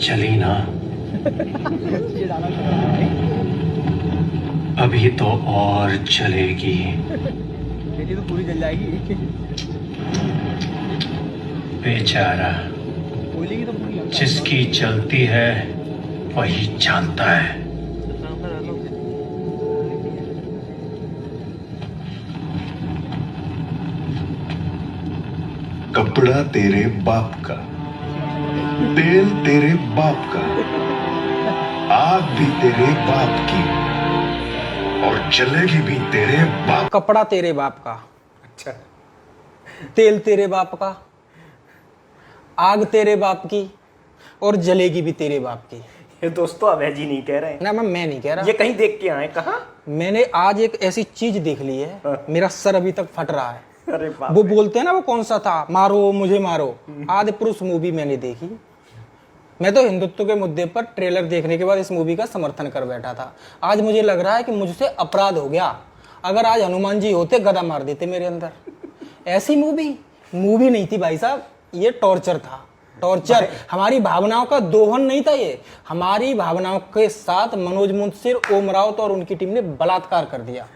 चली ना। अभी तो और चलेगी। बेटी तो पूरी जल जाएगी। बेचारा, बोलेगी तो पूरी। जिसकी चलती है वही जानता है। कपड़ा तेरे बाप का, तेल तेरे बाप का, आग भी तेरे बाप की और जलेगी भी तेरे बाप। कपड़ा तेरे बाप का, अच्छा, तेल तेरे बाप का, आग तेरे बाप की और जलेगी भी तेरे बाप की। ये दोस्तों अभय जी नहीं कह रहे हैं, ना मैं नहीं कह रहा। ये कहीं देख के आए। कहाँ? मैंने आज एक ऐसी चीज देख ली है, मेरा सर अभी तक फट रहा है। अरे बाप वो रे। बोलते हैं ना, वो कौन सा था, मारो मुझे मारो। आदि पुरुष मूवी मैंने देखी। मैं तो हिंदुत्व के मुद्दे पर ट्रेलर देखने के बाद इस मूवी का समर्थन कर बैठा था। आज मुझे लग रहा है कि मुझसे अपराध हो गया। अगर आज हनुमान जी होते, गदा मार देते मेरे अंदर। ऐसी मूवी नहीं थी भाई साहब, ये टॉर्चर था। टॉर्चर, हमारी भावनाओं का दोहन नहीं था। ये हमारी भावनाओं के साथ मनोज मुंशीर, ओम राउत और उनकी टीम ने बलात्कार कर दिया।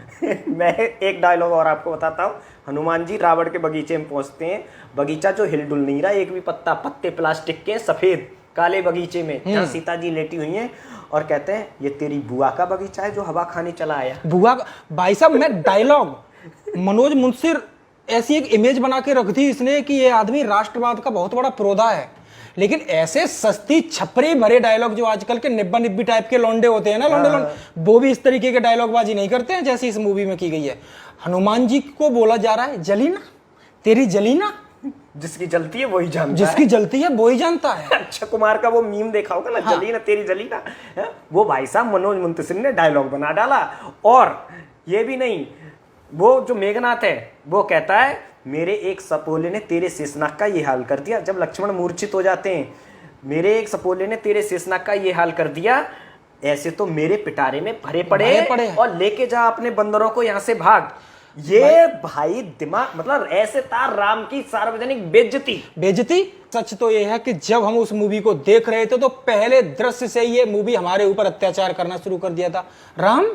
मैं एक डायलॉग और आपको बताता हूँ। हनुमान जी रावण के बगीचे में पहुंचते हैं। बगीचा जो हिलडुल नहीं रहा, एक भी पत्ता, पत्ते प्लास्टिक के सफेद काले बगीचे में जहाँ सीता जी लेटी हुई हैं, और कहते हैं ये तेरी बुआ का बगीचा है जो हवा खाने चला आया। बुआ भाई साहब, मैं डायलॉग, मनोज मुंशीर ऐसी एक इमेज बना के रख दी इसने कि ये आदमी राष्ट्रवाद का बहुत बड़ा प्रोधा है। लेकिन ऐसे सस्ती छपरी भरे डायलॉग जो आजकल के निब्बा निब्बी टाइप के लौंडे होते हैं ना, लौंडे, वो भी इस तरीके के डायलॉग बाजी नहीं करते हैं जैसे इस मूवी में की गई है। हनुमान जी को बोला जा रहा है, जली ना तेरी जली ना। जिसकी जलती है वही जानता जिसकी है। जलती है वो ही जानता है। अक्षय कुमार का वो मीम देखा होगा ना, जली ना तेरी जली ना, है? वो भाई साहब मनोज मुंतशिर ने डायलॉग बना डाला। और ये भी नहीं, वो जो मेघनाथ है वो कहता है मेरे एक सपोले ने तेरे शेषनाग का ये हाल कर दिया। जब लक्ष्मण मूर्छित हो जाते हैं, मेरे एक सपोले ने तेरे शेषनाग का ये हाल कर दिया, ऐसे तो मेरे पिटारे में भरे पड़े और लेके जा अपने बंदरों को यहाँ से भाग। ये भाई दिमाग, मतलब ऐसे था राम की सार्वजनिक बेइज्जती। सच तो ये है कि जब हम उस मूवी को देख रहे थे तो पहले दृश्य से ये मूवी हमारे ऊपर अत्याचार करना शुरू कर दिया था। राम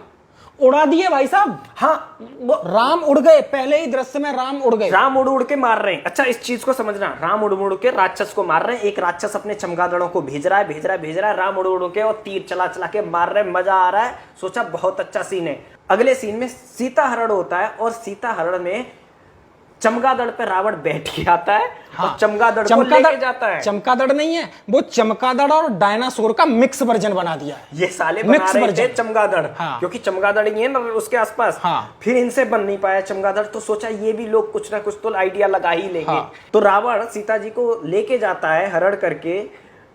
उड़ा दिए भाई साहब। हाँ, राम उड़ गए, पहले ही दृश्य में राम उड़ गए। राम उड़ उड़ के मार रहे हैं। अच्छा, इस चीज को समझना, राम उड़ उड़ के राक्षस को मार रहे हैं। एक राक्षस अपने चमगादड़ों को भेज रहा है, राम उड़ उड़ के और तीर चला चला के मार रहे हैं। मजा आ रहा है, सोचा बहुत अच्छा सीन है। अगले सीन में सीता हरण होता है और सीता हरण में चमगादड़ पे रावण बैठ के आता है। हाँ, और चमगादड़ को लेके जाता है। चमगादड़ नहीं है वो, चमगादड़ और डायनासोर का मिक्स वर्जन बना दिया है। ये साले बना रहे थे चमगादड़। हाँ। क्योंकि चमगादड़ ही है ना उसके आसपास। हाँ। फिर इनसे बन नहीं पाया चमगादड़, तो सोचा ये भी लोग कुछ ना कुछ तो आइडिया लगा ही लेंगे। हाँ। तो रावण सीता जी को लेके जाता है हरण करके।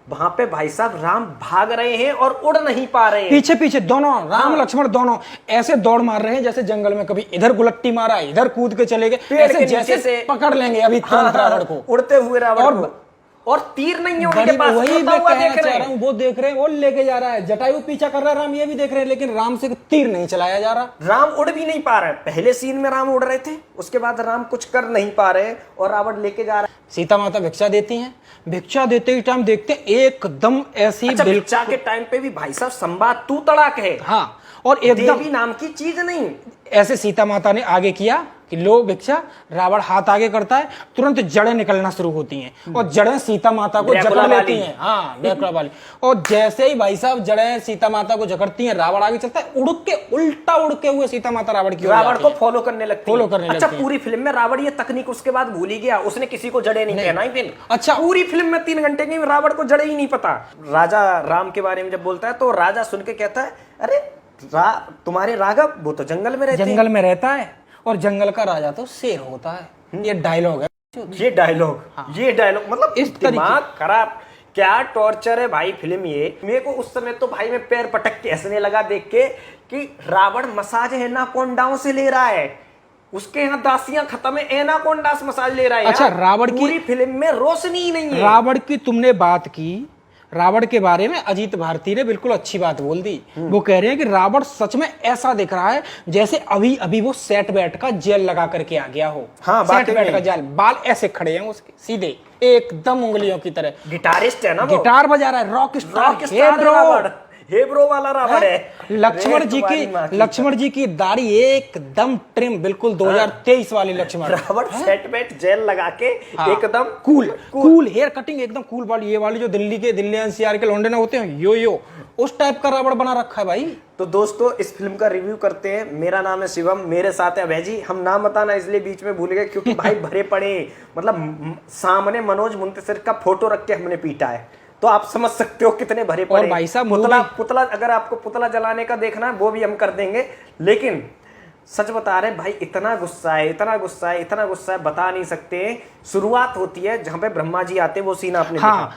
वहां पे भाई साहब राम भाग रहे हैं और उड़ नहीं पा रहे हैं। पीछे पीछे दोनों राम लक्ष्मण दोनों ऐसे दौड़ मार रहे हैं जैसे जंगल में कभी इधर गुलट्टी मारा, इधर कूद के चले गए, ऐसे जैसे से पकड़ लेंगे अभी तुरंत रावण को, उड़ते हुए रावण को। और तीर नहीं है उनके पास, वही मैं देख कहना चाह रहा हूं, वो देख रहे हैं, वो लेके जा रहा है, जटायु पीछा कर रहा है, राम ये भी देख रहे हैं, लेकिन राम से तीर नहीं चलाया जा रहा। राम उड़ भी नहीं पा रहा है। पहले सीन में राम उड़ रहे थे, उसके बाद राम कुछ कर नहीं पा रहे और रावण लेके जा रहा है। सीता माता भिक्षा देती हैं, भिक्षा देते ही टाइम देखते हैं एकदम ऐसी। अच्छा, भिक्षा के टाइम पे भी भाई साहब संवाद तू तड़ाक है। हाँ, और एकदम देवी नाम की चीज नहीं। ऐसे सीता माता ने आगे किया कि लो भिक्षा, रावण हाथ आगे करता है, तुरंत जड़ें निकलना शुरू होती हैं और जड़ें सीता माता को जकड़ लेती हैं। हाँ, ड्रैकुला वाली। और जैसे ही भाई साहब जड़ें सीता माता को जकड़ती हैं, रावण आगे चलता है, उड़ के उल्टा उड़ के हुए सीता माता रावण को फॉलो करने लगती है। अच्छा, है। पूरी फिल्म में रावण ये तकनीक उसके बाद भूल ही गया, उसने किसी को जड़े नहीं पहनाई फिर। अच्छा, पूरी फिल्म में 3 घंटे की रावण को जड़े ही नहीं पता। राजा राम के बारे में जब बोलता है तो राजा सुन के कहता है, अरे तुम्हारे राघव वो तो जंगल में रहता है और जंगल का राजा तो शेर होता है। ये डायलॉग है, ये डायलॉग मतलब इस दिमाग खराब। क्या टॉर्चर है भाई फिल्म ये। मेरे को उस समय तो भाई मैं पैर पटक के हंसने लगा देख के कि रावण मसाज एनाकोंडाओं से ले रहा है, उसके यहाँ दासियां खत्म है, एनाकोंडा से मसाज ले रहा है। अच्छा, रावण की पूरी फिल्म में रोशनी ही नहीं है। रावण की तुमने बात की, रावण के बारे में अजीत भारती ने बिल्कुल अच्छी बात बोल दी। वो कह रहे हैं कि रावण सच में ऐसा दिख रहा है जैसे अभी अभी वो सेट बैट का जेल लगा करके आ गया हो। हाँ, सेट बैट का जेल, बाल ऐसे खड़े हैं उसके सीधे एकदम उंगलियों की तरह। गिटारिस्ट है ना वो, गिटार बजा रहा है, rock rock star star Ravan, hey bro वाला रावण है। लक्ष्मण जी की दाढ़ी एकदम ट्रिम, बिल्कुल 2023 वाली Lakshman. Ravan set wet gel लगा के एकदम कूल हेयर कटिंग एकदम कूल वाली, ये वाली जो दिल्ली एनसीआर के लौंडे ना होते हैं यो उस टाइप का रावण बना रखा है भाई। तो दोस्तों इस फिल्म का रिव्यू करते हैं। मेरा नाम है शिवम, मेरे साथ है अभय जी। हम नाम बताना इसलिए बीच में भूल गए क्योंकि भाई भरे पड़े, मतलब सामने मनोज मुंतशिर का फोटो रख के हमने पीटा है, तो आप समझ सकते हो कितने भरे पड़े। और भाई साहब पुतला अगर आपको पुतला जलाने का देखना है वो भी हम कर देंगे, लेकिन सच बता रहे भाई इतना गुस्सा है बता नहीं सकते। शुरुआत होती है जहां पे ब्रह्मा जी आते हैं, वो सीन आपने हाँ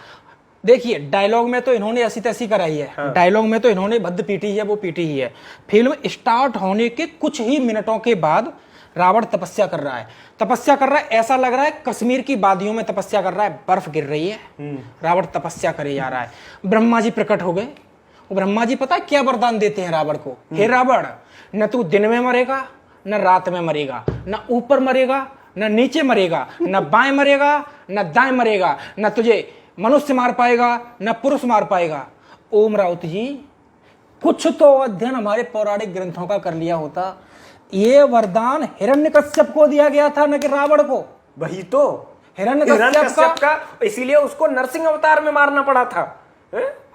देखिए, डायलॉग में तो इन्होंने ऐसी तैसी कराई है। हाँ। डायलॉग में तो इन्होंने भद्द पीटी है, वो पीटी ही है। फिल्म स्टार्ट होने के कुछ ही मिनटों के बाद रावण तपस्या कर रहा है, ऐसा लग रहा है कश्मीर की वादियों में तपस्या कर रहा है, बर्फ गिर रही है, रावण तपस्या करे जा रहा है। ब्रह्मा जी प्रकट हो गए। ब्रह्मा जी पता है क्या वरदान देते हैं रावण को? हे रावण, न तू दिन में मरेगा न रात में मरेगा, न ऊपर मरेगा न नीचे मरेगा, न बाएं मरेगा न दाएं मरेगा, न तुझे मनुष्य मार पाएगा न पुरुष मार पाएगा। ओम राउत जी, कुछ तो अध्ययन हमारे पौराणिक ग्रंथों का कर लिया होता। ये वरदान हिरण्यकश्यप को दिया गया था, न कि रावण को। वही तो हिरण्यकश्यप का, इसीलिए उसको नरसिंह अवतार में मारना पड़ा था।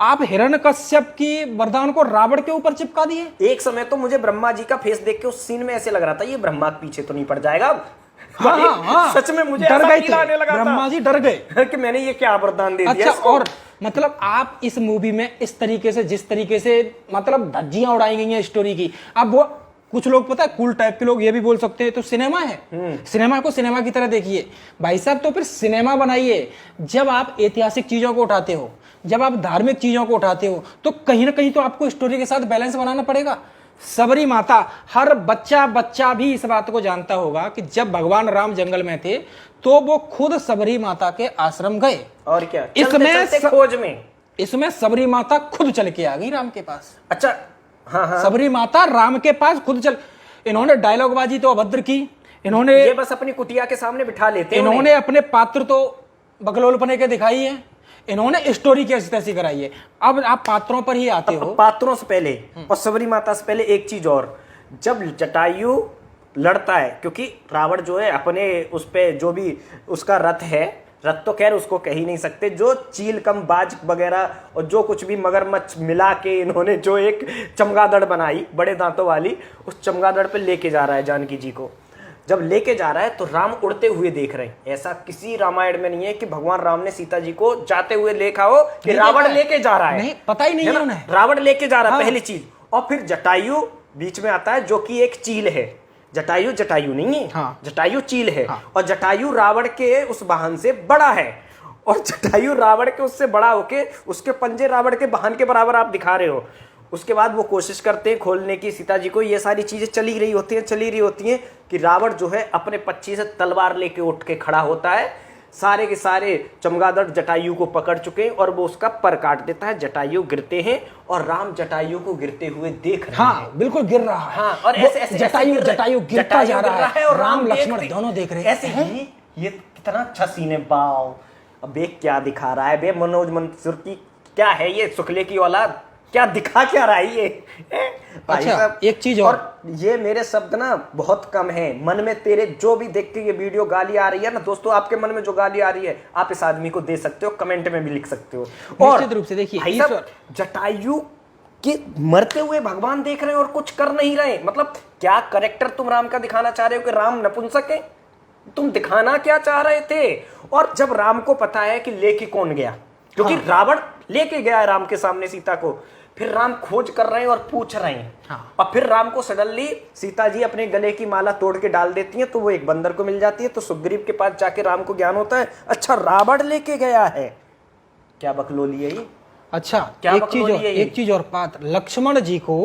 आप हिरण्यकश्यप की वरदान को रावण के ऊपर चिपका दिए। एक समय तो मुझे ब्रह्मा जी का फेस देख के उस सीन में ऐसे लग रहा था ये ब्रह्मा के पीछे तो नहीं पड़ जाएगा। हाँ, सच में मुझे डर गए थे, ब्रह्मा जी डर गए कि मैंने ये क्या वरदान दे दिया। अच्छा, और मतलब आप इस मूवी में इस तरीके से, जिस तरीके से मतलब धज्जियां उड़ाई गई हैं स्टोरी की, अब वो कुछ लोग पता है कूल टाइप के लोग ये भी बोल सकते हैं तो सिनेमा है, सिनेमा को सिनेमा की तरह देखिए भाई साहब। तो फिर सिनेमा बनाइए। जब आप ऐतिहासिक चीजों को उठाते हो, जब आप धार्मिक चीजों को उठाते हो, तो कहीं ना कहीं तो आपको स्टोरी के साथ बैलेंस बनाना पड़ेगा। सबरी माता, हर बच्चा भी इस बात को जानता होगा कि जब भगवान राम जंगल में थे तो वो खुद सबरी माता के आश्रम गए। और क्या इसमें खोज में इसमें सबरी माता खुद चल के आ गई राम के पास। अच्छा, हाँ। सबरी माता राम के पास खुद चल, इन्होंने डायलॉग बाजी तो अभद्र की, इन्होंने ये बस अपनी कुटिया के सामने बिठा लेते हैं। इन्होंने अपने पात्र तो बकलोलपने के दिखाई है, इन्होंने स्टोरी कैसी तैसी कराई है। अब आप पात्रों पर ही आते हो। पात्रों से पहले और सबरी माता से पहले एक चीज और, जब जटायु लड़ता है, क्योंकि रावण जो है अपने उस पे जो भी उसका रथ है, रथ तो खैर उसको कह ही नहीं सकते, जो चील कम बाज वगैरह और जो कुछ भी मगरमच्छ मिला के इन्होंने जो एक चमगादड़ बनाई बड़े दांतों वाली, उस चमगादड़ पे लेके जा रहा है जानकी जी को। जब लेके जा रहा है तो राम उड़ते हुए देख रहे हैं। ऐसा किसी रामायण में नहीं है कि भगवान राम ने सीता जी को जाते हुए देखा हो कि रावण लेके जा रहा है। नहीं, पता ही नहीं है उन्हें। रावण लेके जा रहा है पहली चीज। और फिर जटायु बीच में आता है जो कि एक चील है। जटायु नहीं है, हाँ। जटायु चील है। हाँ। और जटायु रावण के उस वाहन से बड़ा है, और जटायु रावण के उससे बड़ा होके उसके पंजे रावण के वाहन के बराबर आप दिखा रहे हो। उसके बाद वो कोशिश करते हैं खोलने की सीता जी को। ये सारी चीजें चली रही होती हैं कि रावण जो है अपने पच्ची से तलवार लेके उठ के खड़ा होता है। सारे के सारे चमगादड़ जटायु को पकड़ चुके हैं और वो उसका पर काट देता है। जटायु गिरते हैं और राम जटायु को गिरते हुए देख रहे हैं। बिल्कुल गिर रहा है। हाँ, और ऐसे जटायु गिरता जा रहा है और राम लक्ष्मण दोनों देख रहे हैं। ऐसे ही ये कितना अच्छा सीन है। बाव, अब क्या दिखा रहा है बे मनोज मुंतशिर की, क्या है ये शुक्ले की औलाद, क्या दिखा क्या रहा है ये। अच्छा, एक चीज और ये मेरे शब्द ना बहुत कम है। मन में तेरे जो भी देख के ये वीडियो गाली आ रही है ना दोस्तों, आपके मन में जो गाली आ रही है आप इस आदमी को दे सकते हो, कमेंट में भी लिख सकते हो। और निश्चित रूप से देखिए, जटायु के मरते हुए भगवान देख रहे हैं और कुछ कर नहीं रहे। मतलब क्या करेक्टर तुम राम का दिखाना चाह रहे हो कि राम नपुंसक है? तुम दिखाना क्या चाह रहे थे? और जब राम को पता है कि लेके कौन गया, क्योंकि रावण लेके गया है राम के सामने सीता को, फिर राम खोज कर रहे हैं और पूछ रहे हैं। और फिर राम को सडनली सीता जी अपने गले की माला तोड़ के डाल देती हैं, तो वो एक बंदर को मिल जाती है। तो सुग्रीव के पास जाके राम को ज्ञान होता है, अच्छा रावण लेके गया है। क्या बकलोली है ये? अच्छा, एक चीज और बात, लक्ष्मण जी को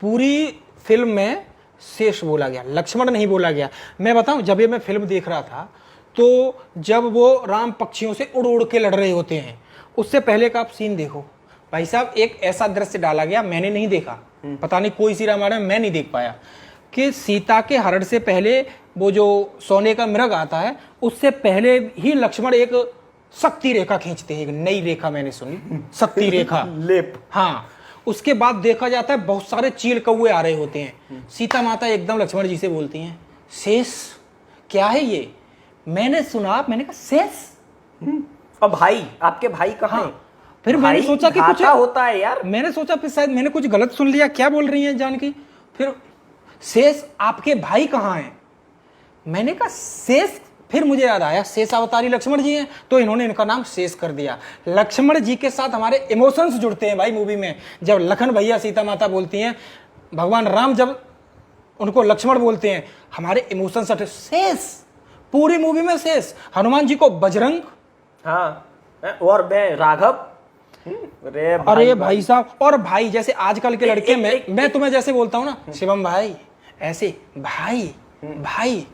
पूरी फिल्म में शेष बोला गया, लक्ष्मण नहीं बोला गया। मैं बताऊं, जब ये मैं फिल्म देख रहा था तो जब वो राम पक्षियों से उड़ उड़ के लड़ रहे होते हैं उससे पहले का आप सीन देखो भाई साहब, एक ऐसा दृश्य डाला गया मैंने नहीं देखा, पता नहीं कोई सी रामायण में मैं नहीं देख पाया, कि सीता के हरण से पहले वो जो सोने का मृग आता है उससे पहले ही लक्ष्मण एक शक्ति रेखा खींचते हैं, एक नई रेखा मैंने सुनी, शक्ति रेखा लेप। हाँ, उसके बाद देखा जाता है बहुत सारे चील कौए आ रहे होते हैं। सीता माता एकदम लक्ष्मण जी से बोलती हैं, शेष क्या है ये? मैंने सुना, मैंने कहा शेष? और भाई, आपके भाई कहाँ हैं? फिर मैंने भाई सोचा कि कुछ घाटा होता है यार। मैंने सोचा फिर शायद मैंने कुछ गलत सुन लिया, क्या बोल रही हैं जानकी? फिर शेष आपके भाई कहाँ हैं? मैंने कहा शेष, फिर मुझे याद आया शेष अवतारी लक्ष्मण जी हैं, तो इन्होंने इनका नाम शेष कर दिया। लक्ष्मण जी के साथ हमारे इमोशंस जुड़ते हैं भाई मूवी में। जब लखन भैया सीता माता बोलती हैं, भगवान राम जब उनको लक्ष्मण बोलते हैं, हमारे इमोशंस शेष, पूरी मूवी में शेष, हनुमान जी को बजरंग, हाँ, और मैं राघव। अरे भाई साहब, और भाई जैसे आजकल के लड़के, मैं तुम्हें जैसे बोलता हूँ ना शिवम भाई, ऐसे भाई भाई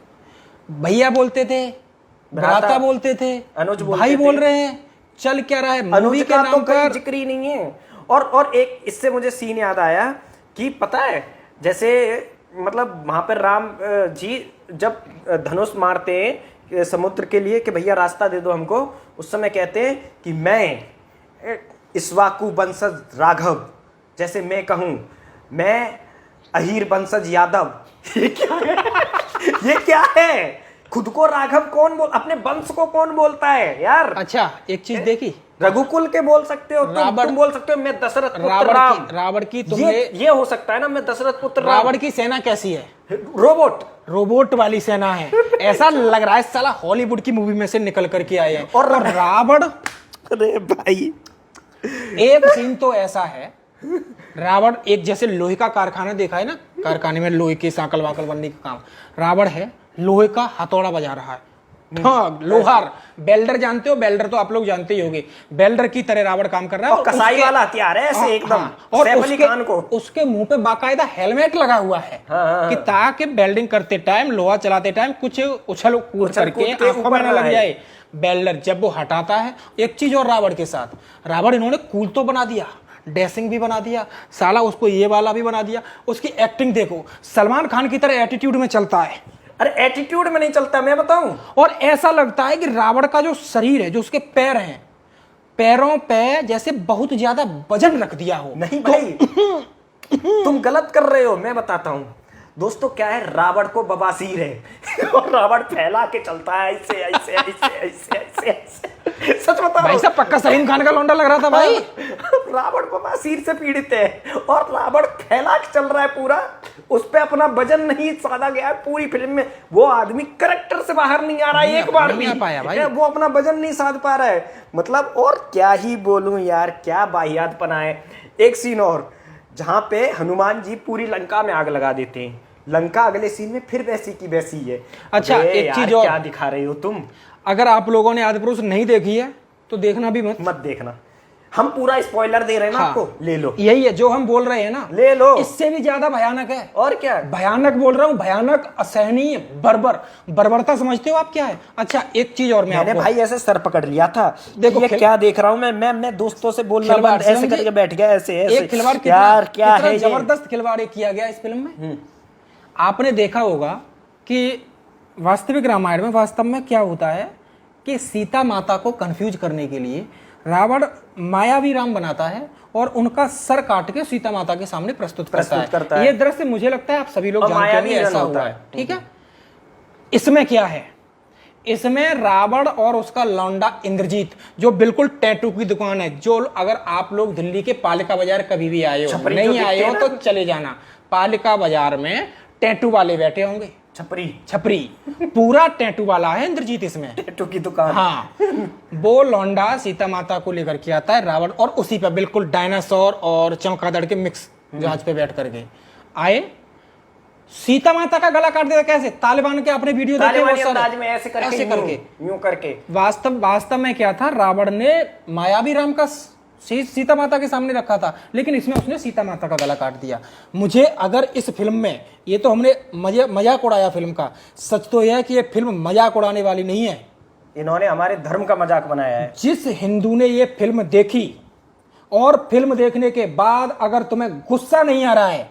भैया बोलते थे, भ्राता बोलते थे, अनुज बोलते भाई थे। बोल रहे हैं, चल क्या रहा है मूवी अनुज के का नाम तो कोई पर। जिक्र ही नहीं है। और एक इससे मुझे सीन याद आया कि पता है, जैसे मतलब वहां पर राम जी जब धनुष मारते हैं समुद्र के लिए कि भैया रास्ता दे दो हमको, उस समय कहते हैं कि मैं इक्ष्वाकु वंशज राघव, जैसे मैं कहूं मैं अहीर वंशज यादव। ये क्या है? ये क्या है? खुद को राघव कौन बोल, अपने वंश को कौन बोलता है यार? अच्छा एक चीज देखी, रघुकुल के बोल सकते हो तुम बोल सकते हो मैं दशरथ पुत्र राम। रावण की तुमने ये हो सकता है ना, मैं दशरथ पुत्र राम। रावण की सेना कैसी है? रोबोट वाली सेना है। ऐसा लग रहा है साला हॉलीवुड की मूवी में से निकल करके आए हैं। और रावण, अरे भाई एक सीन तो ऐसा है, रावण एक जैसे लोहे का कारखाना देखा है ना, कारखाने में लोहे के सांकल वाकल बनने का काम, रावण है लोहे का हथौड़ा बजा रहा है। हाँ, लोहार, बेल्डर जानते हो, बेल्डर तो आप लोग जानते ही होंगे, बेल्डर की तरह रावण काम कर रहा है। और कसाई वाला हथियार है ऐसे एकदम, और सैफ अली खान को उसके मुंह पे बाकायदा हेलमेट लगा हुआ है कि ताकि बेल्डिंग करते टाइम, लोहा चलाते टाइम कुछ उछल कूद करके आंखों में न लग जाए। बेल्डर जब वो हटाता है, एक चीज और रावण के साथ, रावण इन्होंने कूल तो बना दिया, डैशिंग भी बना दिया, साला उसको ये वाला भी बना दिया। उसकी एक्टिंग देखो, सलमान खान की तरह एटीट्यूड में चलता है। अरे एटीट्यूड में नहीं चलता, मैं बताऊं। और ऐसा लगता है कि रावण का जो शरीर है, जो उसके पैर हैं, पैरों पे जैसे बहुत ज्यादा वजन रख दिया हो। नहीं भाई तुम गलत कर रहे हो, मैं बताता हूं दोस्तों क्या है। रावण को बवासीर है और रावण फैला के चलता है ऐसे ऐसे ऐसे ऐसे ऐसे ऐसे। सच बता भाई साहब पक्का सलीम खान का लौंडा लग रहा था भाई। रावण बवासीर से पीड़ित है और रावण फैला के चल रहा है पूरा, उस पे अपना वजन नहीं साधा गया है पूरी फिल्म में। वो आदमी करेक्टर से बाहर नहीं आ रहा है एक बार भी, वो अपना वजन नहीं साध पा रहा है। मतलब और क्या ही बोलूं यार, क्या वाहियातपना है। एक सीन और जहां पे हनुमान जी पूरी लंका में आग लगा देते हैं, लंका अगले सीन में फिर वैसी की वैसी है। अच्छा एक चीज और, क्या दिखा रहे हो तुम? अगर आप लोगों ने आदिपुरुष नहीं देखी है तो देखना भी मत देखना, हम पूरा स्पॉइलर दे रहे हैं ना। हाँ, आपको ले लो, यही है जो हम बोल रहे हैं ना, ले लो। इससे भी ज्यादा भयानक है। और क्या भयानक बोल रहा हूँ, भयानक, असहनीय, बर्बरता समझते हो आप क्या है? अच्छा एक चीज और मैंने भाई ऐसे सर पकड़ लिया था, देखो ये क्या देख रहा हूँ मैं दोस्तों से बोलना बंद, ऐसे करके बैठ गया ऐसे ऐसे। एक खिलवाड़ यार क्या है, जबरदस्त खिलवाड़ किया गया इस फिल्म में। आपने देखा होगा कि वास्तविक रामायण में वास्तव में क्या होता है कि सीता माता को कंफ्यूज करने के लिए रावण मायावी राम बनाता है और उनका सर काट के सीता माता के सामने प्रस्तुत करता है। ये दृश्य मुझे लगता है आप सभी लोग जानते होंगे, ऐसा हुआ है। ठीक है, इसमें क्या है, इसमें रावण और उसका लौंडा इंद्रजीत, जो बिल्कुल टैटू की दुकान है, जो अगर आप लोग दिल्ली के पालिका बाजार कभी भी आए हो, नहीं आए हो तो चले जाना, पालिका बाजार में टैटू वाले बैठे होंगे, छपरी पूरा टैटू वाला है इंद्रजीत इसमें, टैटू की दुकान। हाँ, वो लौंडा सीता माता को लेकर के आता है रावण, और उसी पे बिल्कुल डायनासोर और चमगादड़ के मिक्स जहाज पे बैठ करके आए, सीता माता का गला काट देता। कैसे? तालिबान के आपने वीडियो देखे में ऐसे करके यूं करके। वास्तव में क्या था, रावण ने मायावी राम का सीता माता के सामने रखा था, लेकिन इसमें उसने सीता माता का गला काट दिया। मुझे अगर इस फिल्म में, ये तो हमने मजाक उड़ाया फिल्म का, सच तो यह है कि ये फिल्म मजाक उड़ाने वाली नहीं है। इन्होंने हमारे धर्म का मजाक बनाया है। जिस हिंदू ने ये फिल्म देखी और फिल्म देखने के बाद अगर तुम्हें गुस्सा नहीं आ रहा है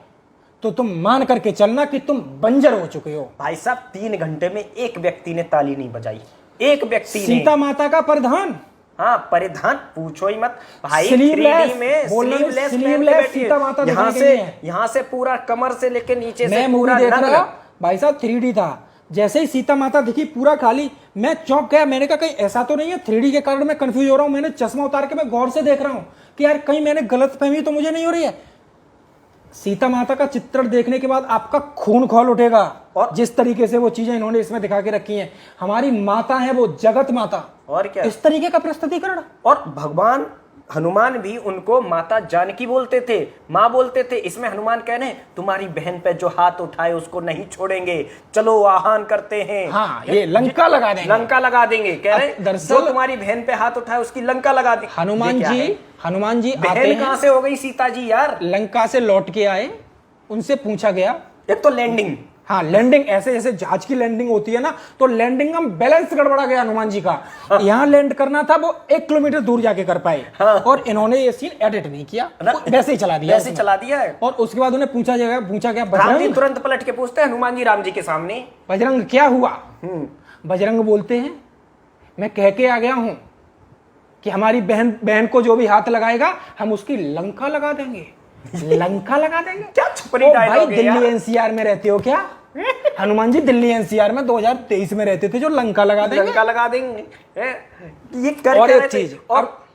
तो तुम मान करके चलना कि तुम बंजर हो चुके हो। भाई साहब 3 घंटे में एक व्यक्ति ने ताली नहीं बजाई, एक व्यक्ति ने। सीता माता का परिधान, हाँ परिधान पूछो ही मत भाई। स्लीवलेस 3D में स्लीवलेस स्लीवलेस सीता माता यहाँ दिखाई से गई है। यहाँ से पूरा कमर से लेके नीचे मैं से मूवी पूरा देख नग्न। रहा भाई साहब 3D था, जैसे ही सीता माता दिखी पूरा खाली, मैं चौंक गया। मैंने कहा कहीं ऐसा तो नहीं है 3D के कारण मैं कंफ्यूज हो रहा हूं। मैंने चश्मा उतार के मैं गौर से देख रहा हूं कि यार कहीं मैंने गलत फहमी तो मुझे नहीं हो रही है। सीता माता का चित्रण देखने के बाद आपका खून खौल उठेगा। और जिस तरीके से वो चीजें इन्होंने इसमें दिखा के रखी हैं, हमारी माता है वो जगत माता, और क्या इस तरीके का प्रस्तुतिकरण। और भगवान हनुमान भी उनको माता जानकी बोलते थे, माँ बोलते थे। इसमें हनुमान कह रहे हैं तुम्हारी बहन पे जो हाथ उठाए उसको नहीं छोड़ेंगे, चलो आह्वान करते हैं। हाँ, ये लंका लगा देंगे, लंका लगा देंगे। कह रहे दरअसल जो तुम्हारी बहन पे हाथ उठाए उसकी लंका लगा देंगे। हनुमान जी आते बहन हैं, कहां से हो गई सीता जी यार? लंका से लौट के आए, उनसे पूछा गया, एक तो लैंडिंग, हाँ लैंडिंग, ऐसे जैसे जहाज की लैंडिंग होती है ना, तो लैंडिंग का बैलेंस गड़बड़ा गया हनुमान जी का। यहाँ लैंड करना था, वो 1 किलोमीटर दूर जाके कर पाए। हाँ। और इन्होंने ये सीन एडिट नहीं किया, वैसे ही चला दिया, वैसे ही चला दिया है। और उसके बाद उन्हें पूछा गया राम जी बजरंग, तुरंत पलट के पूछते हैं हनुमान जी राम जी के सामने, बजरंग क्या हुआ? बजरंग बोलते हैं मैं कह के आ गया हूं कि हमारी बहन को जो भी हाथ लगाएगा हम उसकी लंका लगा देंगे। लंका लगा देंगे? क्या छपरी ओ डायलॉग भाई, है यार। दिल्ली एनसीआर में रहते हो क्या? हनुमान जी दिल्ली एनसीआर में 2023 में रहते थे, जो लंका लगा देंगे। लंका लगा देंगे ये कर और क्या एक रहे थे? चीज, और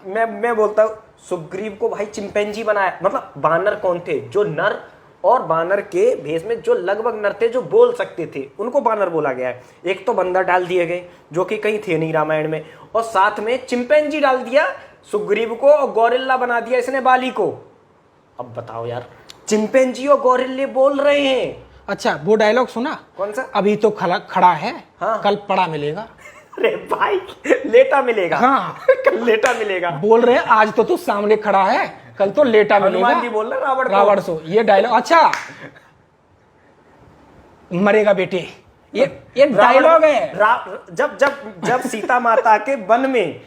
मैं बोलता हूँ सुग्रीव को भाई चिंपैंजी बनाया। मतलब बानर कौन थे? जो नर और बानर के भेष में जो लगभग नर थे जो बोल सकते थे, उनको बानर बोला गया है। एक तो बंदर डाल दिए गए जो कि कहीं थे नहीं रामायण में, और साथ में चिंपैंजी डाल दिया सुग्रीव को, और गोरिल्ला बना दिया इसने बाली को। अब बताओ यार, चिंपैंजी और गोरिल्ले बोल रहे हैं। अच्छा, वो डायलॉग सुना? कौन सा? अभी तो खड़ा है, हाँ। कल पड़ा मिलेगा। अरे भाई लेटा मिलेगा। हाँ। कल लेटा मिलेगा बोल रहे हैं आज तो तू सामने खड़ा है, कल तो लेटा मिलेगा। हनुमान जी बोल रहे हैं रावण सो, ये डायलॉग। अच्छा, मरेगा बेटे, ये डायलॉग है। जब सीता माता के वन में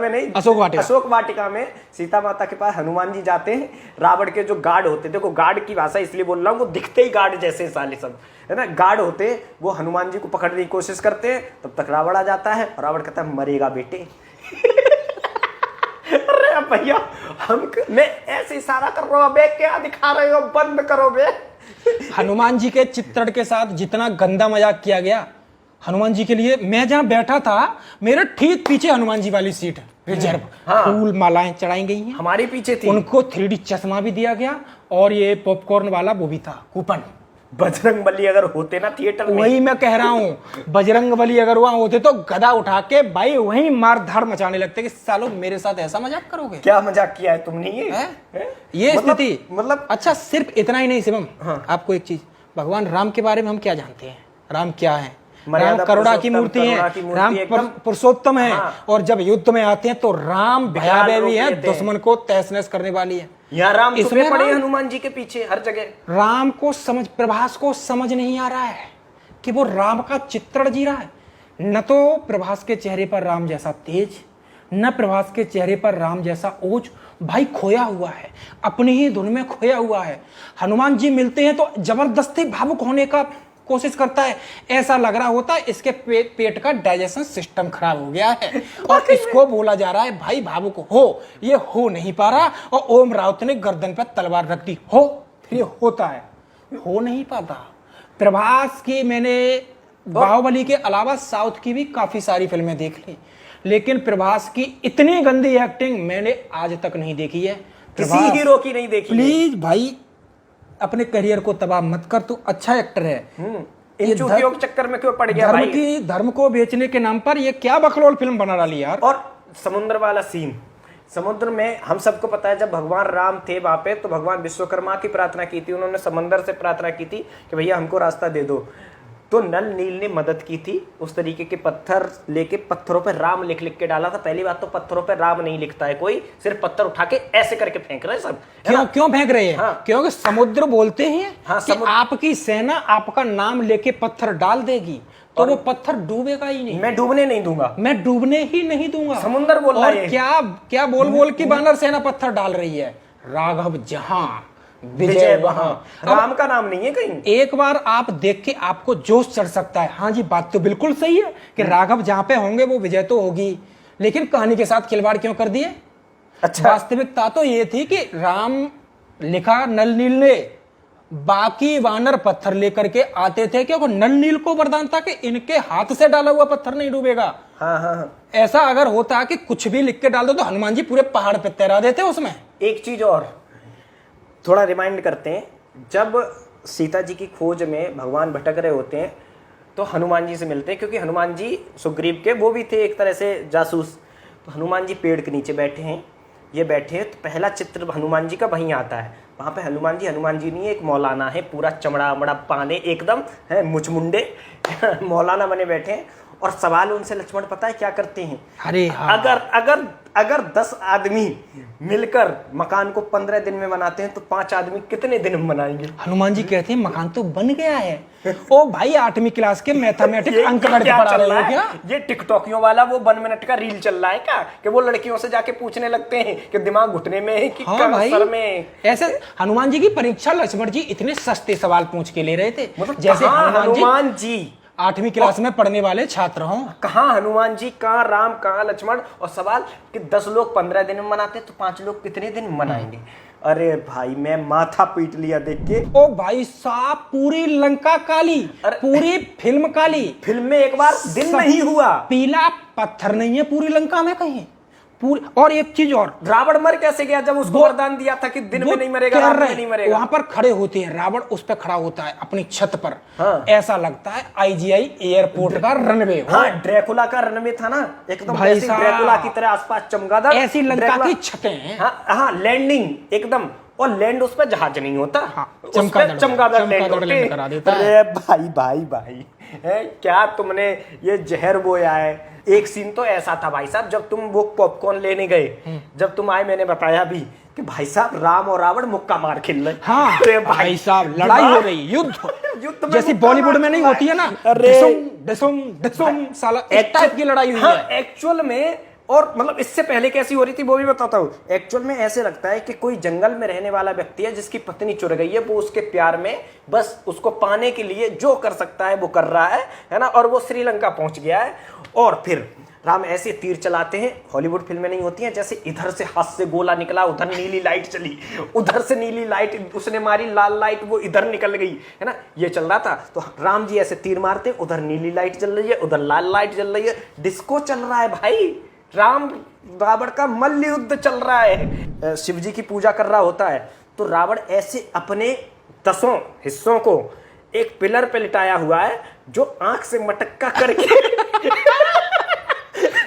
नहीं, अशोक वाटिका में सीता माता के पास हनुमान जी जाते हैं। रावण के जो गार्ड होते, देखो गार्ड की भाषा इसलिए बोल रहा हूँ, वो दिखते ही गार्ड जैसे साले सब है ना, गार्ड होते, वो हनुमान जी को पकड़ने की कोशिश करते हैं। तब तक रावण आ जाता है और रावण कहता है मरेगा बेटे। अरे भैया मैं ऐसे इशारा कर रहा हूँ, क्या दिखा रहे हो, बंद करो बे। हनुमान जी के चित्रण के साथ जितना गंदा मजाक किया गया हनुमान जी के लिए, मैं जहां बैठा था मेरे ठीक पीछे हनुमान जी वाली सीट रिजर्व, हाँ। फूल मालाएं चढ़ाई गई हैं, हमारे पीछे थी। उनको 3D चश्मा भी दिया गया, और ये पॉपकॉर्न वाला वो भी था, कूपन। बजरंग बली अगर होते ना थिएटर में, वही मैं कह रहा हूँ, बजरंग बली अगर वहां होते तो गदा उठा के भाई वहीं मार धाड़ मचाने लगते कि सालो मेरे साथ ऐसा मजाक करोगे। क्या मजाक किया है तुमने ये स्थिति। मतलब अच्छा, सिर्फ इतना ही नहीं शिवम, हाँ। आपको एक चीज, भगवान राम के बारे में हम क्या जानते हैं? राम क्या है? मर्यादा राम करुणा की मूर्ति है, राम पुरुषोत्तम है। हाँ। और जब युद्ध में आते हैं तो राम भयावह है, दुश्मन को तहस नहस करने वाली है। यहाँ राम इसमें छुपे पड़े हनुमान जी के पीछे हर जगह। राम को प्रभास को समझ नहीं आ रहा है कि वो राम का चित्रण जी रहा है। न तो प्रभास के चेहरे पर राम जैसा तेज, न प्रभास के चेहरे पर राम जैसा ओज। भाई खोया हुआ है, अपनी ही धुन में खोया हुआ है। हनुमान जी मिलते हैं तो जबरदस्ती भावुक होने का कोशिश करता है, ऐसा लग रहा होता है इसके पेट का डाइजेशन सिस्टम खराब हो गया है, और इसको बोला जा रहा है भाई भावुक हो, ये हो नहीं पा रहा। और ओम राउत ने गर्दन पर तलवार रख दी, हो, फिर ये होता है, हो नहीं पाता। प्रभास की मैंने बाहुबली के अलावा साउथ की भी काफी सारी फिल्में देख ली, लेकिन प्रभास की इतनी गंदी एक्टिंग मैंने आज तक नहीं देखी है। किसी हीरो की नहीं देखी। प्लीज भाई अपने करियर को तबाह मत कर, तू अच्छा एक्टर है। इन चूतियों के चक्कर में क्यों पड़ गया भाई? धर्म को बेचने के नाम पर ये क्या बकलोल फिल्म बना डाली यार। और समुद्र वाला सीन, समुद्र में हम सबको पता है जब भगवान राम थे वहां पे तो भगवान विश्वकर्मा की प्रार्थना की थी, उन्होंने समंदर से प्रार्थना की थी कि भैया हमको रास्ता दे दो। तो नल नील ने मदद की थी, उस तरीके के पत्थर लेके पत्थरों पर राम लिख लिख के डाला था। पहली बात तो पत्थरों पर राम नहीं लिखता है कोई, सिर्फ पत्थर उठा के ऐसे करके फेंक रहे हैं सब। क्यों फेंक रहे हैं? हाँ। क्योंकि समुद्र बोलते ही है हाँ, कि आपकी सेना आपका नाम लेके पत्थर डाल देगी। तो वो पत्थर डूबेगा ही नहीं। मैं डूबने नहीं दूंगा, मैं डूबने ही नहीं दूंगा। समुंदर बोल रहा और है। क्या क्या बोल बोल के वानर सेना पत्थर डाल रही है। राघव जहां विजय वहां। राम का नाम नहीं है कहीं। एक बार आप देख के आपको जोश चढ़ सकता है। हाँ जी, बात तो बिल्कुल सही है कि राघव जहां पे होंगे वो विजय तो होगी, लेकिन कहानी के साथ खिलवाड़ क्यों कर दिए? अच्छा, वास्तविकता तो ये थी कि राम लिखा नल नील ने, बाकी वानर पत्थर लेकर के आते थे, क्योंकि नल नील को वरदान था कि इनके हाथ से डाला हुआ पत्थर नहीं डूबेगा। हाँ हाँ हाँ। ऐसा अगर होता कि कुछ भी लिख के डाल दो तो हनुमान जी पूरे पहाड़ पे तैरा देते उसमें। एक चीज और थोड़ा रिमाइंड करते हैं, जब सीता जी की खोज में भगवान भटक रहे होते हैं तो हनुमान जी से मिलते हैं, क्योंकि हनुमान जी सुग्रीव के वो भी थे एक तरह से जासूस। तो हनुमान जी पेड़ के नीचे बैठे हैं, ये बैठे हैं, तो पहला चित्र हनुमान जी का वहीं आता है। वहाँ पे हनुमान जी नहीं है, एक मौलाना है, पूरा चमड़ा वमड़ा पाने एकदम है, मुचमुंडे मौलाना बने बैठे हैं। और सवाल उनसे लक्ष्मण पता है क्या करते हैं? अरे हाँ। अगर 10 आदमी मिलकर मकान को 15 दिन में बनाते हैं तो 5 आदमी कितने दिन में बनाएंगे? हनुमान जी कहते हैं मकान तो बन गया है। ओ भाई 8वीं क्लास के मैथमेटिक्स अंक गणित क्या पढ़ा चल रहे रहा हो है? क्या? ये टिकटॉकियों वाला वो 1 मिनट का रील चल रहा है क्या, कि वो लड़कियों से जाके पूछने लगते हैं कि दिमाग घुटने में है कि हाँ भाई, सर में? ऐसे हनुमान जी की परीक्षा लक्ष्मण जी इतने सस्ते सवाल पूछ के ले रहे थे, मतलब जैसे कहाँ हनुमान हनुमान जी 8वीं क्लास में पढ़ने वाले छात्र हों। कहाँ हनुमान जी, कहाँ राम, कहाँ लक्ष्मण। और सवाल कि 10 लोग 15 दिन में मनाते हैं तो 5 लोग कितने दिन में मनाएंगे? अरे भाई मैं माथा पीट लिया देख के। ओ भाई साहब, पूरी लंका काली, पूरी फिल्म काली। फिल्म में एक बार दिन नहीं हुआ, पीला पत्थर नहीं है पूरी लंका में कहीं पूरी। और एक चीज और, रावण मर कैसे गया जब उसको वरदान दिया था कि दिन में नहीं मरेगा, रात में नहीं मरेगा? वहां पर खड़े होते हैं, रावण उस पर खड़ा होता है अपनी छत पर। हाँ। ऐसा लगता है आईजीआई एयरपोर्ट का रनवे हो। हाँ, ड्रैकुला का रनवे था ना एकदम, भाई ऐसी साहब, ड्रैकुला की तरह आसपास चमगादड़, ऐसी लंका ड्रैकुला की छतें हैं। हाँ हाँ, लैंडिंग एकदम। और लैंड उस पर जहाज नहीं होता, हाँ, उस पे चमगादड़ लैंड लैंड करा देता है। अरे भाई भाई भाई है, क्या तुमने ये जहर बोया है? एक सीन तो ऐसा था भाई साहब, जब तुम वो पॉपकॉर्न लेने गए, जब तुम आए मैंने बताया भी कि भाई साहब राम और रावण मुक्का मार खेल रहे। हाँ अरे भाई साहब, लड़ाई हो रही, युद्ध में जैसी मुक्का बॉलीवुड में मार नहीं रहा होती है ना, अरे डिसुम साला एक टाइप की लड़ाई हुई है एक्चुअल में। और मतलब इससे पहले कैसी हो रही थी वो भी बताता हूँ। एक्चुअल में ऐसे लगता है कि कोई जंगल में रहने वाला व्यक्ति है जिसकी पत्नी चुर गई है, वो उसके प्यार में बस उसको पाने के लिए जो कर सकता है वो कर रहा है ना, और वो श्रीलंका पहुंच गया है। और फिर राम ऐसे तीर चलाते हैं, हॉलीवुड फिल्में नहीं होती हैं, जैसे इधर से हाथ से गोला निकला, उधर नीली लाइट चली, उधर से नीली लाइट उसने मारी, लाल लाइट वो इधर निकल गई, है ना, ये चल रहा था। तो राम जी ऐसे तीर मारते, उधर नीली लाइट चल रही है, उधर लाल लाइट चल रही है, डिस्को चल रहा है भाई। राम रावण का मल्ल युद्ध चल रहा है, शिव जी की पूजा कर रहा होता है। तो रावण ऐसे अपने 10 हिस्सों को एक पिलर पे लिटाया हुआ है, जो आंख से मटक्का करके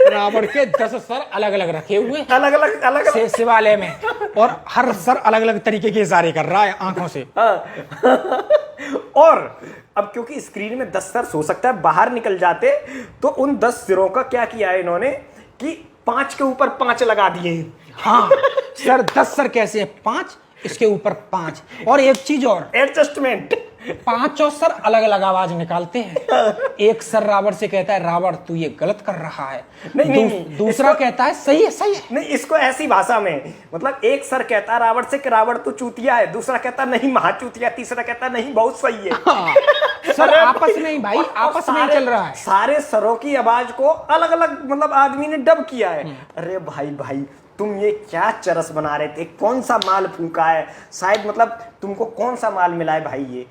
रावण के 10 सर अलग अलग रखे हुए हैं, अलग अलग शिवालय में, और हर सर अलग अलग तरीके के इशारे कर रहा है आंखों से। और अब क्योंकि स्क्रीन में 10 सर हो सकता है बाहर निकल जाते, तो उन 10 सिरों का क्या किया है इन्होंने कि 5 के ऊपर 5 लगा दिए। हाँ सर, 10 सर कैसे है? 5 इसके ऊपर 5। और एक चीज और, एडजस्टमेंट, 5 सर अलग अलग आवाज निकालते हैं। एक सर रावण से कहता है रावण तू ये गलत कर रहा है, नहीं, दूसरा कहता है सही है सही है। नहीं, इसको ऐसी भाषा में मतलब एक सर कहता है रावण से कि रावण तू चूतिया है, दूसरा कहता नहीं महा चूतिया, तीसरा कहता नहीं बहुत सही है। हाँ, सर आपस में ही भाई, आपस में ही चल रहा है। सारे सरों की आवाज को अलग अलग मतलब आदमी ने डब किया है। अरे भाई भाई, तुम ये क्या चरस बना रहे थे? कौन सा माल फूंका है? शायद मतलब तुमको कौन सा माल मिला है भाई? ये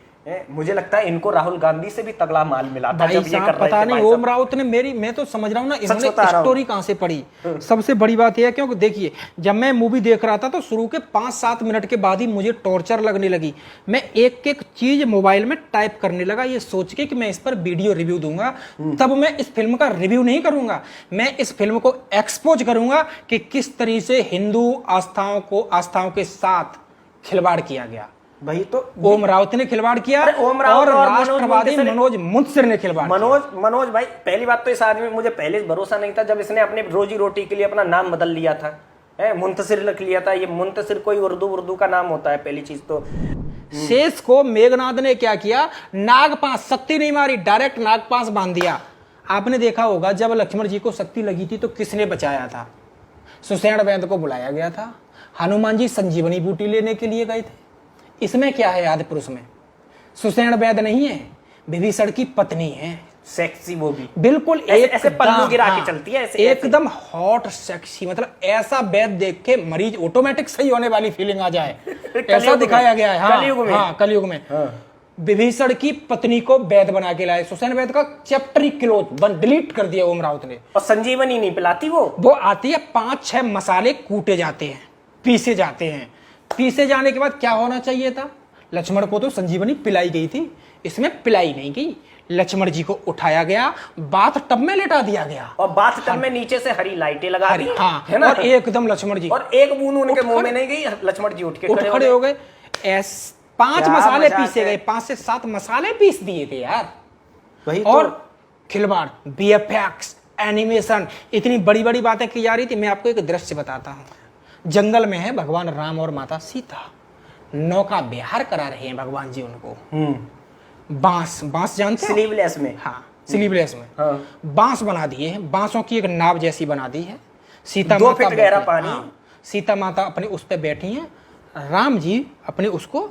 मुझे लगता है इनको राहुल गांधी से भी तगड़ा माल मिला था जब ये कर रहे थे। पता नहीं ओम राउत ने मैं तो समझ रहा हूँ ना, इन्होंने स्टोरी कहां से पढ़ी। सबसे बड़ी बात यह है क्योंकि देखिए, जब मैं मूवी देख रहा था तो शुरू के 5-7 मिनट के बाद ही मुझे टॉर्चर लगने लगी। मैं एक एक चीज मोबाइल में टाइप करने लगा, ये सोच के कि मैं इस पर वीडियो रिव्यू दूंगा। तब मैं इस फिल्म का रिव्यू नहीं करूंगा, मैं इस फिल्म को एक्सपोज करूंगा कि किस तरीके से हिंदू आस्थाओं के साथ खिलवाड़ किया गया। वही तो ओम राउत ने खिलवाड़ किया, ओम राउत और राष्ट्रवादी मनोज मुंतसिर ने खिलवाड़ किया। मनोज भाई, पहली बात तो इस आदमी मुझे पहले भरोसा नहीं था जब इसने अपने रोजी रोटी के लिए अपना नाम बदल लिया था, मुंतसिर लिख लिया था। ये मुंतसिर कोई उर्दू का नाम होता है पहली चीज तो। शेष को मेघनाथ ने क्या किया, नागपाश, शक्ति नहीं मारी, डायरेक्ट नागपाश बांध दिया। आपने देखा होगा जब लक्ष्मण जी को शक्ति लगी थी तो किसने बचाया था? सुषेण वैद्य को बुलाया गया था। हनुमान जी संजीवनी बूटी लेने के लिए गए थे। इसमें क्या है आदि पुरुष में? सुषेण वैद्य नहीं है, विभीषण की पत्नी है। सेक्सी वो भी, बिल्कुल ऐसे पल्लू गिरा के चलती है, ऐसे एकदम हॉट सेक्सी, मतलब ऐसा वैद्य देख के मरीज ऑटोमेटिक सही होने वाली फीलिंग आ जाए, ऐसा दिखाया गया है। हाँ, कलयुग में विभीषण की पत्नी को वैद्य बना के लाए। सुषेण वैद्य का चैप्टर ही क्लोज, डिलीट कर दिया ओम राउत ने। और संजीवनी नहीं पिलाती वो आती है, 5-6 मसाले कूटे जाते हैं, पीसे जाते हैं। पीसे जाने के बाद क्या होना चाहिए था? लक्ष्मण को तो संजीवनी पिलाई गई थी, इसमें पिलाई नहीं गई। लक्ष्मण जी को उठाया गया, बाथ टब में लेटा दिया गया, और बाथ टब में नीचे से हरी लाइटें लगा दी, हाँ, है ना? और एकदम लक्ष्मण जी, और एक बूंद उनके मुंह में नहीं गई, लक्ष्मण जी उठ खड़े हो गए। 5 मसाले पीसे गए, 5 से 7 मसाले पीस दिए थे यार। वही और तो। खिलवाड़, बीएफएक्स, एनिमेशन, इतनी बड़ी बड़ी बातें की जा रही थी। मैं आपको एक दृश्य बताता हूँ। जंगल में है भगवान राम और माता सीता, नौका विहार करा रहे हैं भगवान जी उनको। बांस जानते हो? स्लीवलेस में, हाँ, स्लीवलेस में। हाँ। बांस बना दिए हैं, बांसों की एक नाव जैसी बना दी है। सीता 2 माता फीट गहरा बैठी- पानी। हाँ, सीता माता अपने उस पे बैठी हैं, राम जी अपने उसको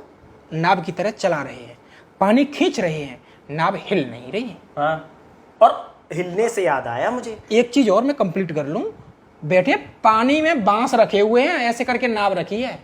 नाव की तरह चला रहे हैं, पानी खींच रहे हैं, नाव हिल नहीं रही। हाँ। और हिलने से याद आया मुझे एक चीज और मैं कंप्लीट कर लूं। बैठे पानी में बांस रखे हुए हैं, ऐसे करके नाव रखी है,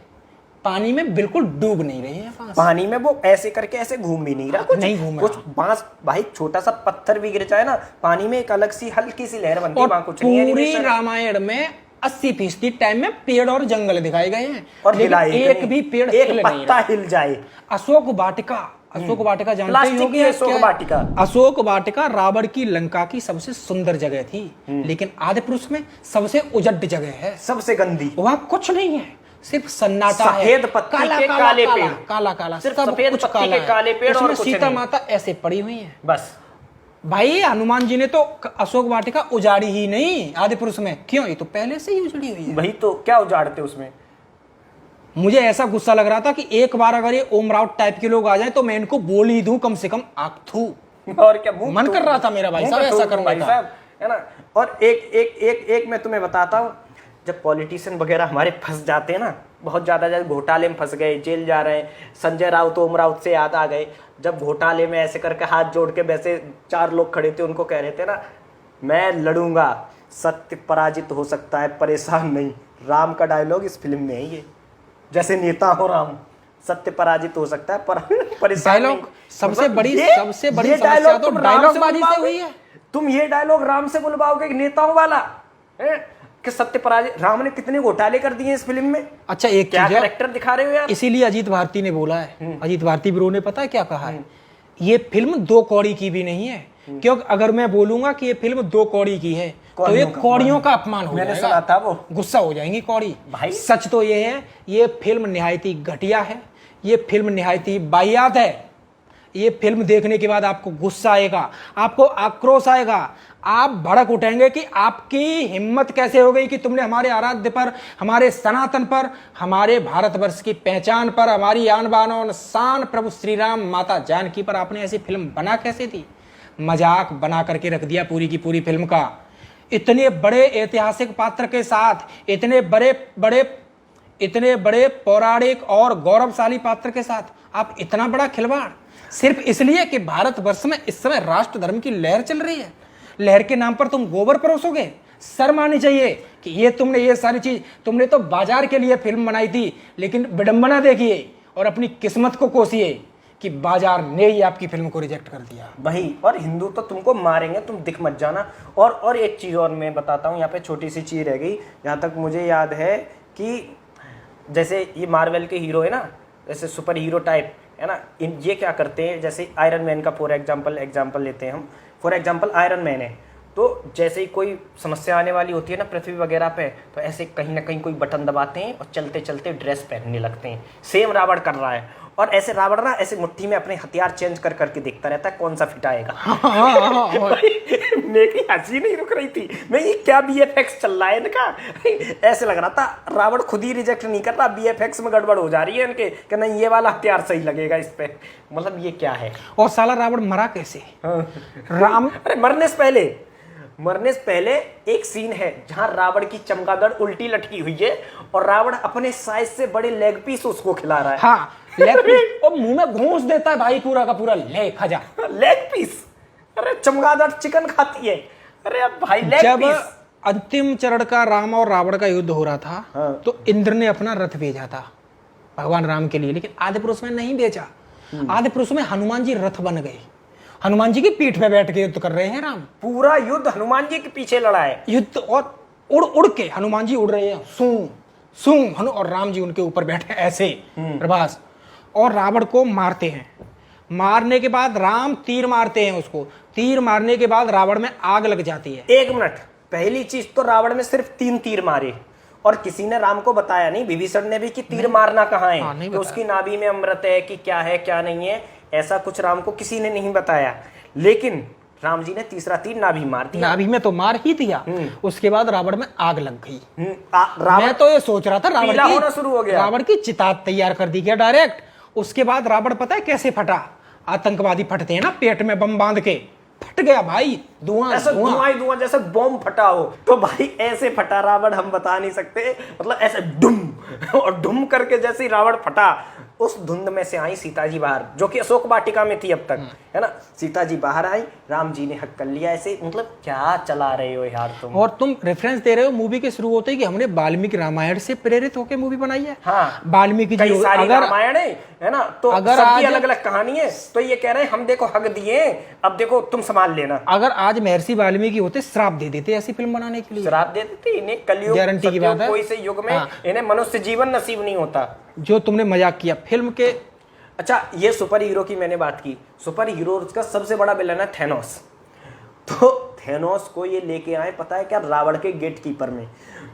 पानी में बिल्कुल डूब नहीं रही है बांस। पानी में वो ऐसे करके ऐसे घूम भी नहीं रहा, कुछ नहीं घूम कुछ रहा। बांस भाई, छोटा सा पत्थर भी गिर जाए ना पानी में, एक अलग सी हल्की सी लहर बनती है, और वहां कुछ नहीं है। पूरी एनिमेशन। रामायण में 80% टाइम में पेड़ और जंगल दिखाए गए हैं, और लेकिन हिलाए एक नहीं। भी पेड़ एक हिल नहीं पत्ता रहा। हिल जाए। अशोक वाटिका, अशोक वाटिका जानते प्लास्टिक हो की कि अशोक क्या है? वाटिका। अशोक वाटिका रावण की लंका की सबसे सुंदर जगह थी, लेकिन आदि पुरुष में सबसे उजड़ जगह है, सबसे गंदी। वहां कुछ नहीं है, सिर्फ सन्नाटा है, सफेद पत्ती के काले पेड़। काला काला, सिर्फ सब सफेद कुछ पत्ती काला के है। काले पेड़ और उसमें कुछ सीता नहीं। माता ऐसे पड़ी हुई है। बस भाई हनुमान जी ने तो अशोक वाटिका उजाड़ी ही नहीं आदि पुरुष में, क्यों? ये तो पहले से ही उजड़ी हुई है। वही तो, क्या उजाड़ते उसमें? मुझे ऐसा गुस्सा लग रहा था कि एक बार अगर ये ओम राउत टाइप के लोग आ जाएं तो मैं इनको बोल ही दूं कम से कम आग थू। और क्या मुंह मन थूक कर रहा दो। था मेरा भाई मुंह साहब पे ऐसा थूक दो करने भाई का। साहब, है ना? और एक मैं तुम्हें बताता हूँ, जब पॉलिटिशियन वगैरह हमारे फंस जाते हैं ना, बहुत ज्यादा जब घोटाले में फंस गए, जेल जा रहे हैं, संजय राउत ओम राउत से याद आ गए, जब घोटाले में ऐसे करके हाथ जोड़ के वैसे 4 लोग खड़े थे, उनको कह रहे थे ना, मैं लड़ूंगा, सत्य पराजित हो सकता है, परेशान नहीं। राम का डायलॉग इस फिल्म में है ये, जैसे नेता हो राम, सत्य पराजित हो सकता है पर परेशान नहीं। डायलॉग सबसे बड़ी ये समस्या डायलॉग तो तुम राम डायलॉग से बाजी से बुलवाओगे? हुई है। तुम ये डायलॉग राम से बुलवाओगे एक नेताओं वाला है? कि सत्य पराजित, राम ने कितने घोटाले कर दिए इस फिल्म में। अच्छा एक क्या चीज है, कैरेक्टर दिखा रहे हो यार। इसीलिए अजीत भारती ने बोला है, अजीत भारती ब्रो ने पता है क्या कहा है, ये फिल्म 2 कौड़ी की भी नहीं है, क्योंकि अगर मैं बोलूंगा कि ये फिल्म 2 कौड़ी की है तो ये कौड़ियों का अपमान हो मैंने जाएगा। सुना था वो, गुस्सा हो जाएंगी कौड़ी। भाई। सच तो ये है, ये फिल्म निहायत ही घटिया है, ये फिल्म निहायत ही वाहियात है। ये फिल्म देखने के बाद आपको गुस्सा आएगा, आपको आक्रोश आएगा, आप भड़क उठेंगे कि आपकी हिम्मत कैसे हो गई कि तुमने हमारे आराध्य पर, हमारे सनातन पर, हमारे भारतवर्ष की पहचान पर, हमारी आन बान और शान प्रभु श्री राम माता जानकी पर आपने ऐसी फिल्म बना कैसे दी? मजाक बना करके रख दिया पूरी की पूरी फिल्म का। इतने बड़े ऐतिहासिक पात्र के साथ, इतने बड़े पौराणिक और गौरवशाली पात्र के साथ आप इतना बड़ा खिलवाड़, सिर्फ इसलिए कि भारतवर्ष में इस समय राष्ट्र धर्म की लहर चल रही है, लहर के नाम पर तुम गोबर परोसोगे? शर्म आनी चाहिए कि ये तुमने ये सारी चीज, तुमने तो बाजार के लिए फिल्म बनाई थी, लेकिन विडंबना देखिए और अपनी किस्मत को कोसिए कि बाजार ने ही आपकी फिल्म को रिजेक्ट कर दिया। वही, और हिंदू तो तुमको मारेंगे, तुम दिख मत जाना। और एक चीज और मैं बताता हूँ, यहाँ पे छोटी सी चीज रह गई, जहाँ तक मुझे याद है कि जैसे ये मार्वल के हीरो है ना, जैसे सुपर हीरो टाइप है ना, ये क्या करते हैं, जैसे आयरन मैन का फॉर एग्जाम्पल लेते हैं हम, फॉर एग्जाम्पल आयरन मैन है, तो जैसे ही कोई समस्या आने वाली होती है ना पृथ्वी वगैरह पे, तो ऐसे कहीं ना कहीं कोई बटन दबाते हैं और चलते चलते ड्रेस पहनने लगते हैं। सेम रावण कर रहा है, और ऐसे रावण ना ऐसे मुट्ठी में अपने हथियार चेंज कर करके देखता रहता है कौन सा फिट आएगा। मेरी हंसी नहीं रुक रही थी, मैं ये क्या बीएफएक्स चल रहा है इनका। ऐसे लग रहा था रावण खुद ही रिजेक्ट नहीं कर रहा, बीएफएक्स में गड़बड़ हो जा रही है इनके कि नहीं ये वाला हथियार सही लगेगा इस पे, मतलब ये क्या है। और साला रावण मरा कैसे? राम अरे मरने से पहले एक सीन है जहां रावण की चमगादड़ उल्टी लटकी हुई है और रावण अपने साइज से बड़े लेग पीस उसको खिला रहा है। हाँ, लेग पीस, और मुंह में घूंस देता है भाई पूरा का पूरा, ले खा जा। लेग पीस, अरे चमगादड़ चिकन खाती है, अरे अब भाई लेग जब पीस। अंतिम चरण का राम और रावण का युद्ध हो रहा था, हाँ। तो इंद्र ने अपना रथ भेजा था भगवान राम के लिए, लेकिन आदि पुरुष में नहीं भेजा। आदि पुरुष में हनुमान जी रथ बन गए, हनुमान जी की पीठ पे बैठ के युद्ध कर रहे हैं राम। पूरा युद्ध हनुमान जी के पीछे लड़ा है, युद्ध, और उड़ उड़ के हनुमान जी उड़ रहे हैं, सू सू, और राम जी उनके ऊपर बैठे ऐसे प्रभास, और रावण को मारते हैं। मारने के बाद राम तीर मारते हैं उसको, तीर मारने के बाद रावण में आग लग जाती है। एक मिनट, पहली चीज तो रावण में सिर्फ 3 तीर मारे और किसी ने राम को बताया नहीं, विभीषण ने भी कि तीर मारना कहाँ है, हाँ, नहीं कि बताया। उसकी नाभि में अमृत है कि क्या है क्या नहीं है, ऐसा कुछ राम को किसी ने नहीं बताया। लेकिन राम जी ने तीसरा तीर नाभि मार दिया। नाभि में तो मार ही दिया, उसके बाद रावण में आग लग गई। रावण मैं तो ये सोच रहा था पीला होना शुरू हो गया। रावण की चिता तैयार कर दी गया डायरेक्ट। उसके बाद रावण पता है कैसे फटा? आतंकवादी फटते हैं ना पेट में बम बांध के, फट गया भाई, धुआं ऐसा धुआं ही धुआं जैसे बॉम्ब फटा हो, तो भाई ऐसे फटा रावण हम बता नहीं सकते, मतलब ऐसे डुम और डुम करके जैसे ही रावण फटा, उस धुंध में से आई सीता जी बाहर, जो कि अशोक वाटिका में थी अब तक, है ना। सीता जी बाहर आई, राम जी ने हक कर लिया ऐसे, मतलब क्या चला रहे हो यार तुम। और तुम रेफरेंस दे रहे हो मूवी के शुरू होते ही कि हमने वाल्मीकि रामायण से प्रेरित होकर मूवी बनाई है। हाँ, वाल्मीकि जी, कई सारी अगर रामायण है ना, तो अगर सबकी आज- अलग अलग कहानी है, तो ये कह रहे हैं हम देखो हक दिए, अब देखो तुम संभाल लेना। अगर आज महर्षि वाल्मीकि होते श्राप दे देते ऐसी फिल्म बनाने के लिए। श्राप दे देते इन्हें, कलयुग गारंटी की बात है। कोई से युग में हाँ। इन्हें मनुष्य जीवन नसीब नहीं होता। जो तुमने मजाक किया फिल्म के। अच्छा, ये सुपर हीरो की मैंने बात की, सुपर हीरो का सबसे बड़ा विलन है थेनोस। तो थेनोस को ये लेके आए पता है क्या, रावण के गेट कीपर में।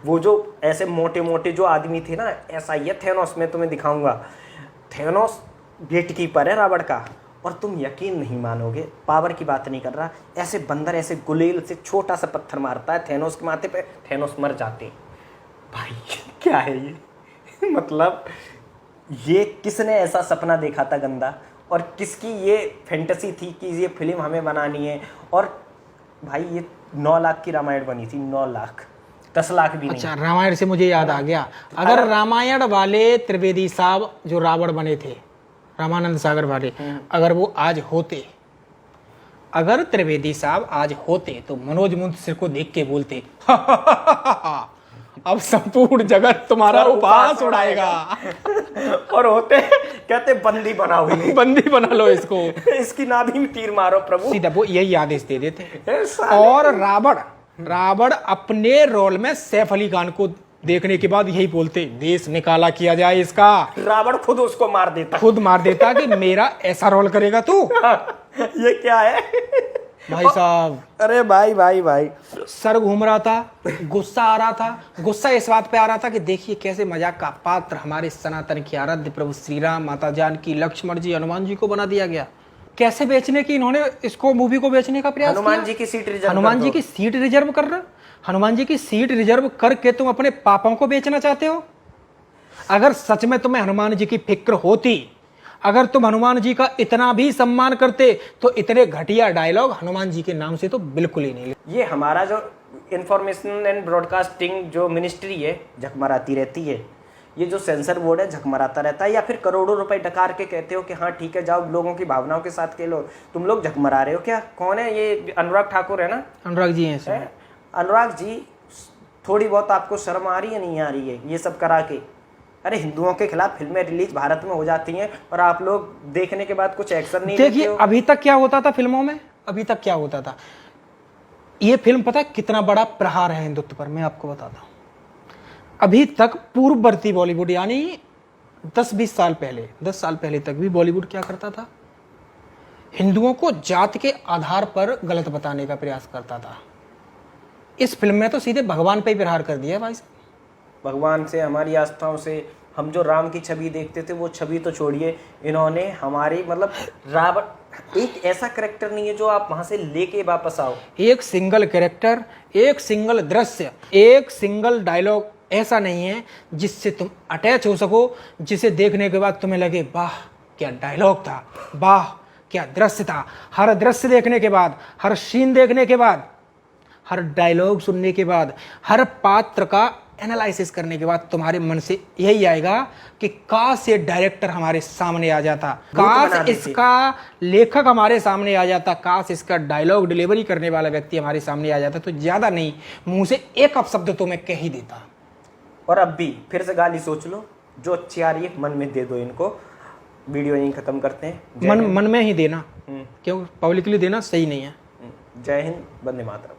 वो जो ऐसे मोटे मोटे जो आदमी थे ना, ऐसा ही है थेनोस, मैं तुम्हें दिखाऊंगा। थेनोस गेट कीपर है रावण का, और तुम यकीन नहीं मानोगे, पावर की बात नहीं कर रहा, ऐसे बंदर ऐसे गुलेल से छोटा सा पत्थर मारता है थेनोस के माथे पे, थेनोस मर जाते। भाई क्या है ये मतलब ये किसने ऐसा सपना देखा था गंदा, और किसकी ये फैंटेसी थी कि ये फिल्म हमें बनानी है। और भाई ये 9 लाख की रामायण बनी थी, 9 लाख, 10 लाख भी नहीं। अच्छा, रामायण से मुझे याद आ गया, अगर रामायण वाले त्रिवेदी साहब जो रावण बने थे, रामानंद सागर वाले, अगर वो आज होते, अगर त्रिवेदी साहब आज होते, तो मनोज मुंशी को देख के बोलते अब संपूर्ण जगत तुम्हारा उपहास उड़ाएगा। और होते कहते बंदी बनाओ इन्हें। बंदी बना लो इसको, इसकी नाभि में तीर मारो प्रभु। सीधा वो यही आदेश दे देते। ए, साले। और रावण अपने रोल में सैफ अली खान को देखने के बाद यही बोलते, देश निकाला किया जाए इसका। रावण खुद उसको मार देता, खुद मार देता कि मेरा ऐसा रोल करेगा तू। ये क्या है भाई साहब, अरे भाई सर घूम रहा था, गुस्सा आ रहा था। गुस्सा इस बात पे आ रहा था कि देखिए कैसे मजाक का पात्र हमारे सनातन के आराध्य प्रभु श्री राम, माता जानकी, लक्ष्मण जी, हनुमान जी को बना दिया गया। कैसे बेचने की इन्होंने इसको, मूवी को बेचने का प्रयास हनुमान किया। जी की सीट रिजर्व हनुमान कर जी दो। की सीट रिजर्व कर रहे, हनुमान जी की सीट रिजर्व करके तुम अपने पापों को बेचना चाहते हो। अगर सच में तुम्हें हनुमान जी की फिक्र होती, अगर तुम हनुमान जी का इतना भी सम्मान करते, तो इतने घटिया डायलॉग हनुमान जी के नाम से तो बिल्कुल ही नहीं। ये हमारा जो इंफॉर्मेशन एंड ब्रॉडकास्टिंग जो मिनिस्ट्री है झकमराती रहती है, ये जो सेंसर बोर्ड है झकमराता रहता है, या फिर करोड़ों रुपए डकार के कहते हो कि हाँ ठीक है जाओ लोगों की भावनाओं के साथ खेलो, तुम लोग झकमरा रहे हो क्या। कौन है ये? अनुराग ठाकुर है ना? अनुराग जी हैं इसमें। है? अनुराग जी, थोड़ी बहुत आपको शर्म आ रही है नहीं आ रही है ये सब करा के? अरे हिंदुओं के खिलाफ फिल्में रिलीज भारत में हो जाती हैं और आप लोग देखने के बाद कुछ एक्शन नहीं लेते देखिए हो। अभी तक क्या होता था फिल्मों में, अभी तक क्या होता था। ये फिल्म पता है कितना बड़ा प्रहार है हिंदुत्व पर, मैं आपको बताता हूं। अभी तक पूर्ववर्ती बॉलीवुड यानी 10-20 साल पहले, 10 साल पहले तक भी बॉलीवुड क्या करता था, हिंदुओं को जात के आधार पर गलत बताने का प्रयास करता था। इस फिल्म में तो सीधे भगवान पे ही प्रहार कर दिया है भाई साहब। भगवान से, हमारी आस्थाओं से, हम जो राम की छवि देखते थे वो छवि तो छोड़िए, इन्होंने हमारी मतलब रावण, एक ऐसा करेक्टर नहीं है जो आप वहां से लेके वापस आओ। एक सिंगल कैरेक्टर, एक सिंगल दृश्य, एक सिंगल डायलॉग ऐसा नहीं है जिससे तुम अटैच हो सको, जिसे देखने के बाद तुम्हें लगे वाह क्या डायलॉग था, वाह क्या दृश्य था। हर दृश्य देखने के बाद, हर सीन देखने के बाद, हर डायलॉग सुनने के बाद, हर पात्र का एनालिसिस करने के बाद तुम्हारे मन से यही आएगा कि काश ये डायरेक्टर हमारे सामने आ जाता, काश इसका लेखक हमारे सामने आ जाता, काश इसका डायलॉग डिलीवरी करने वाला व्यक्ति हमारे सामने आ जाता, तो ज्यादा नहीं मुंह से एक अपशब्द तो मैं कह ही देता। और अब भी फिर से गाली सोच लो, जो अच्छी आ रही है मन में दे दो इनको। वीडियो यहीं खत्म करते हैं। मन में ही देना, क्योंकि पब्लिकली देना सही नहीं है। जय हिंद, वंदे मातरम।